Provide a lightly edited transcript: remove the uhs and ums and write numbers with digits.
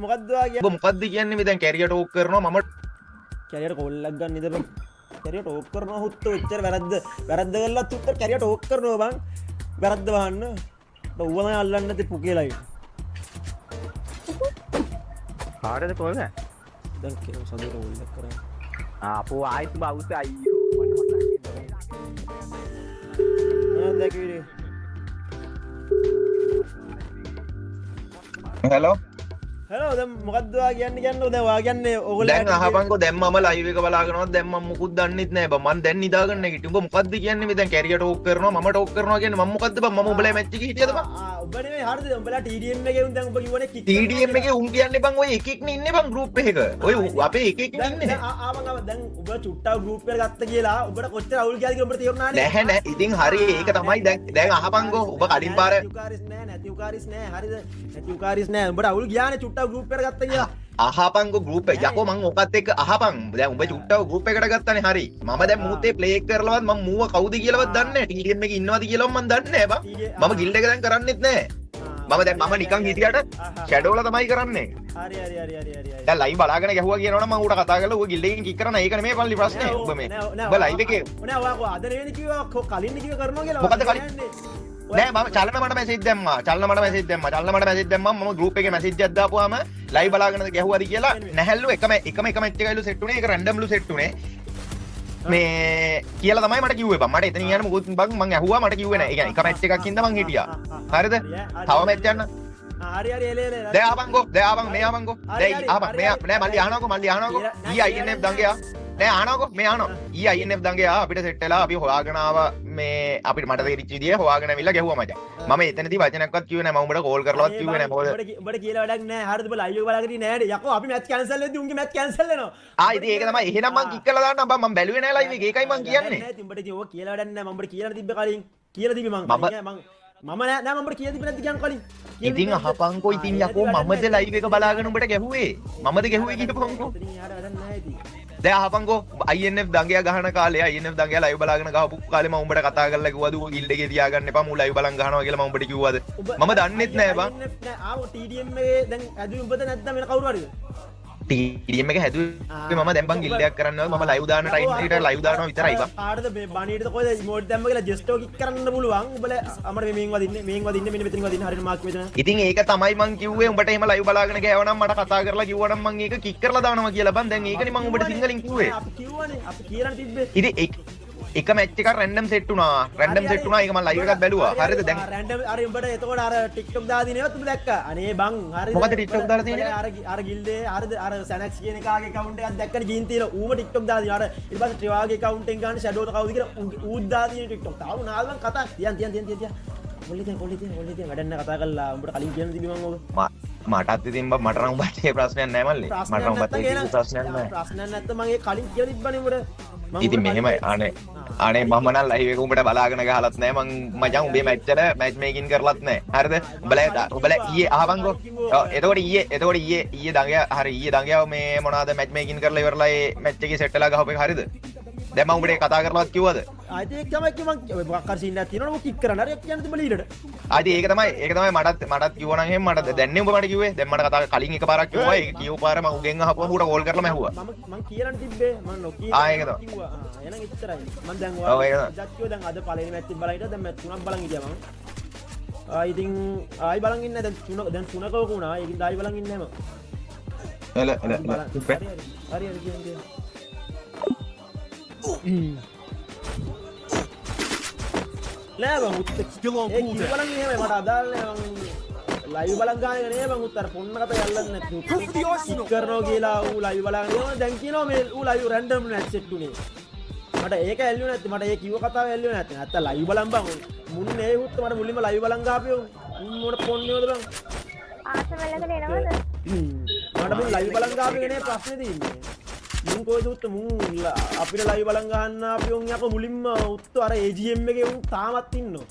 මොකද්ද ඔයා ඔබ මොකද්ද කියන්නේ මේ දැන් කැරියර් ටෝක් කරනවා මම කැරියර් කෝල්ලක් ගන්න ඉඳ බං කැරියර් ටෝක් කරනවා හුත්තෝ එච්චර වැරද්ද කරලත් උත්තර කැරියර් ටෝක් කරනවා බං වැරද්ද වහන්න ඌව තමයි අල්ලන්න නැති පුකේලයි කාටද කෝල් එක දැන් කෙනෙක් සතුට කෝල්ලක් කරා ආපෝ ආයිත් බවුස් අයියෝ දැකීරේ හෙලෝ හෙලෝ දැන් මොකද්ද ඔයා කියන්නේ දැන් ඔයා කියන්නේ ඕගොල්ලෝ දැන් අහපන්කෝ දැන් මම ලයිව් එක බලාගෙනවත් දැන් මම මුකුත් දන්නෙත් නෑ බං මම දැන් නිදාගන්න නැගිටින් උඹ මොකද්ද කියන්නේ මේ දැන් කැරියර් ටෝක් කරනවා මම ටෝක් කරනවා කියන්නේ මම මොකද්ද බං මම උඹලා මැච් එකේ හිටියද බං ඔබ නෙමෙයි හරිද උඹලා TDM එකේ උන් දැන් උඹ කිව්වනේ කික් TDM එකේ උන් කියන්නේ බං ඔය එකෙක්නේ ඉන්නේ බං ගෲප් එකක ඔය අපේ එකෙක්නේ ඉන්නේ ආවං දැන් ඔබ චුට්ටා ගෲප් එකට ගත්ත කියලා ඔබට කොච්චර අවුල් ගියාද කියලා ඔබට තේරුණා නැහැ නෑ ඉතින් හරි ඒක තමයි දැන් අහපන්කෝ ඔබ කලින් පාර නැති උකාරිස් නෑ හරිද නැති උකාරිස් නෑ උඹට අවුල් ගියානේ චුට්ටා ගෲප් එකට ගත්ත කියලා අහපන්කෝ ගෲප් එක යකෝ මං ඔකත් එක්ක අහපන් දැන් උඹ චුට්ටව ගෲප් එකට ගත්තානේ හරි මම දැන් මූතේ ප්ලේ කරලවත් මම මූව කවුද කියලාවත් දන්නේ නැහැ TDM එකේ ඉන්නවද කියලාවත් මම දන්නේ නැහැ බං මම ගිල්ඩ් එක දැන් කරන්නෙත් නැහැ මම දැන් මම නිකන් හිටියට ෂැඩෝලා තමයි කරන්නේ හරි දැන් ලයිව් බලාගෙන ගැහුවා කියනවනම් මම ඌට කතා කරලා ඌ ගිල්ඩ් එකකින් කික් කරන ඒක නෙමෙයි පල්ලි ප්‍රශ්නේ ඔබ මේ ඔබ ලයිව් එකේ ඔනේ ඔයා අද නෙවෙයි කිව්වා කලින් කිව්ව කරනවා කියලා මොකද්ද කලින් නෑ මම චලන මට මැසේජ් දැම්මා චලන මට මැසේජ් දැම්මා මම ගෲප් එකේ මැසේජ් එකක් දාපුවාම ලයිව් බලාගෙනද ගැහුවාද කියලා නැහැලු එකම මැච් එකයිලු සෙට් උනේ ඒක රැන්ඩම්ලු සෙට් උනේ මේ කියලා තමයි මට කිව්වේ බං මට එතන යන්න මොකුත් බං මං ඇහුවා මට කිව්වේ නෑ ඒ කියන්නේ එක මැච් එකක් ඉඳන් මං හිටියා හරිද තව මැච් යන්න හරි එලේ දැන් ආපන්කෝ මේ ආපන්කෝ දැන් ආපන් මෙයා නෑ මල්ලි අහනකෝ ඊ INF දංගයා නෑ අහනකෝ මේ අහනවා ඊ INF දංගයා අපිට සෙට් වෙලා අපි හොයාගෙන ආවා මේ අපිට මට තේරිච්ච විදිය හොයාගෙන ඇවිල්ලා ගැහුවා මචං මම එතනදී වචනයක්වත් කිව්වේ නෑ මම උඹට කෝල් කරලවත් කිව්වේ නෑ මොකද උඹට කියලා වැඩක් නෑ හරිද ඔබ ලයිව් එක බලාගෙන ඉන්නේ නෑනේ යකෝ අපි මැච් කැන්සල් වෙද්දි උන්ගේ මැච් කැන්සල් වෙනවා ඉතින් ඒක තමයි එහෙනම් මං කික් කරලා දාන්නම් බං මම බැලුවේ නෑ ලයිව් එක ඒකයි මං කියන්නේ නෑ ඉතින් උඹට ඉතින් ඔය කියලා වැඩක් නෑ මම උඹට කියලා තිබ්බේ කලින් කියලා තිබ්බේ මං නෑ මම උඹට කියලා තිබ්බේ නැද්ද කියන්න කලින් ඉතින් අහපන්කෝ ඉතින් යකෝ මමද ලයිව් එක බලාගෙන උඹට ගැහුවේ මමද ගැහුවේ කියපන්කෝ දැන් අහපන්කෝ INF දංගයා ගහන කාලේ INF දංගයා ලයිව් බලාගෙන ගහපු කාලේ මම උඹට කතා කරලා කිව්වද ඌ ගිල්ඩ් එකේ තියාගන්න එපා මූ ලයිව් බලන් ගහනවා කියලා මම උඹට කිව්වද මම දන්නෙත් නෑ බං ආව TDM එකේ දැන් ඇදුවේ උඹද නැත්නම් වෙන කවුරු හරිද TDM එක හැදුවේ මම දැන් බං ගිල්ඩ් එකක් කරන්නවත් මම ලයිව් දාන ටයිම් එකට ලයිව් දානවා විතරයි බං කාටද මේ බණීටද කොහෙද ඉමෝට් දැම්ම කියලා ජස්ටෝ කික් කරන්න පුළුවන් උඹලා අපිට මේන් වදින්නේ මෙන්න මෙතනින් වදින්න හරියට මාක් මෙතන ඉතින් ඒක තමයි මං කිව්වේ උඹට එහෙම ලයිව් බලාගෙන ගෑවනම් මට කතා කරලා කිව්වනම් මං ඒක කික් කරලා දානවා කියලා බං දැන් ඒකනේ මං උඹට සිංහලෙන් කිව්වේ අපි කිව්වනේ අපි කියලා තිබ්බේ ඉතින් එක මැච් එකක් රැන්ඩම් සෙට් වුණා ඒක මම ලයිව් එකක් බැලුවා හරිද දැන් රැන්ඩම් අර උඹට එතකොට අර TikTok දාලා දිනේවත් උඹ දැක්කා අනේ බං හරිද මොකද TikTok දාලා තියෙන්නේ අර ගිල්ඩේ හරිද අර සැනක්ස් කියන එකාගේ account එකක් දැක්කනේ ගින් තියලා ඌම TikTok දාලා දිනා අර ඊට පස්සේ ත්‍රිවාගේ account එක ගන්න ෂැඩෝට කවුද කියලා ඌත් දාලා තියෙන TikTok තාව නාල් මං කතා තියන් කොල්ලේ වැඩන්න කතා කරලා උඹට කලින් කියන්න තිබි මං ඔබ මටත් ඉතින් මට නම් උඹට ඒ ප්‍රශ්නයක් නෑ මල්ලි මට නම් උඹට ඒ ප්‍රශ්නයක් නෑ ප්‍රශ්නයක් නැත්නම් මං ඒ කලින් කියලා තිබ්බනේ උඹට ඉතින් මෙහෙමයි අනේ මම නම් ලයිව් එක උඹට බලාගෙන ගහලත් නෑ මං මචං උඹේ මැච් එක මැච් මේකින් කරලත් නෑ හරිද උඹලා ඊයේ අහවංගෝ එතකොට ඊයේ දඟයා මේ මොනවාද මැච් මේකින් කරලා ඉවරලා ඒ මැච් එකේ සෙට් වෙලා ගහපු එක හරිද දැන් මම උඹට කතා කරලවත් කිව්වද ආයිත් ඒක තමයි කිව්වා මොකක් හරි සීන් එකක් තියෙනවනේ මොක කික් කරන්න හරි කියන්න තිබ්බ ලීඩට ඒක තමයි මටත් කිව්වා නම් එහෙම මට දැන්නේ උඹ මට කිව්වේ දැන් මට කතා කලින් එකපාරක් කිව්වා ඒක කියව පාර මම උගෙන් අහපුවා ඌට කෝල් කරලා මැහුවා මම කියන්න තිබ්බේ මම නොකිය ඒක තමයි කිව්වා එහෙනම් එච්චරයි මම දැන් ඔයා ජක්කියෝ දැන් අද පළවෙනි මැච් එක බලලා හිටියා දැන් මැච් තුනක් බලන් හිටියා මම ඉතින් ආයි බලන් ඉන්නේ දැන් තුනක වුණා ඒකින් ආයි බලන් ඉන්නේ මම එල හරි කියන්නේ නෑ බං උත්තර ස්ටිල් ඔන් කූල් ඒක බලන් එහෙමයි මට අදාළ නෑ මං ලයිව් බලන් ගාන එක නේ බං උත්තර පොන්න කත යල්ලන්නේ නැත්නම් කික් කරනවා කියලා ඌ ලයිව් බලාගෙන ඉන්නවා දැන් කියනවා මේ ඌ ලයිව් රැන්ඩම් නැට් සෙට් උනේ මට ඒක ඇල්ලුවේ නැත්නම් මට ඒ කිව්ව කතාව ඇල්ලුවේ නැත්නම් නැත්නම් ලයිව් බලන් බං මුන්නේ ඒ උත්තර මට මුලින්ම ලයිව් බලන් ගාපියෝ මොන පොන්නේවද බං ආසමලකට එනවද මට මුන් ලයිව් බලන් ගාපේ නේ ප්‍රශ්නේ තියෙන්නේ මුන් කොයිද උත්තර මුන් අපිට ලයිව් බලන් ගන්න අපි උන් යක මුලින්ම උත්තර අර AGM එකේ උන් තාමත් ඉන්නවා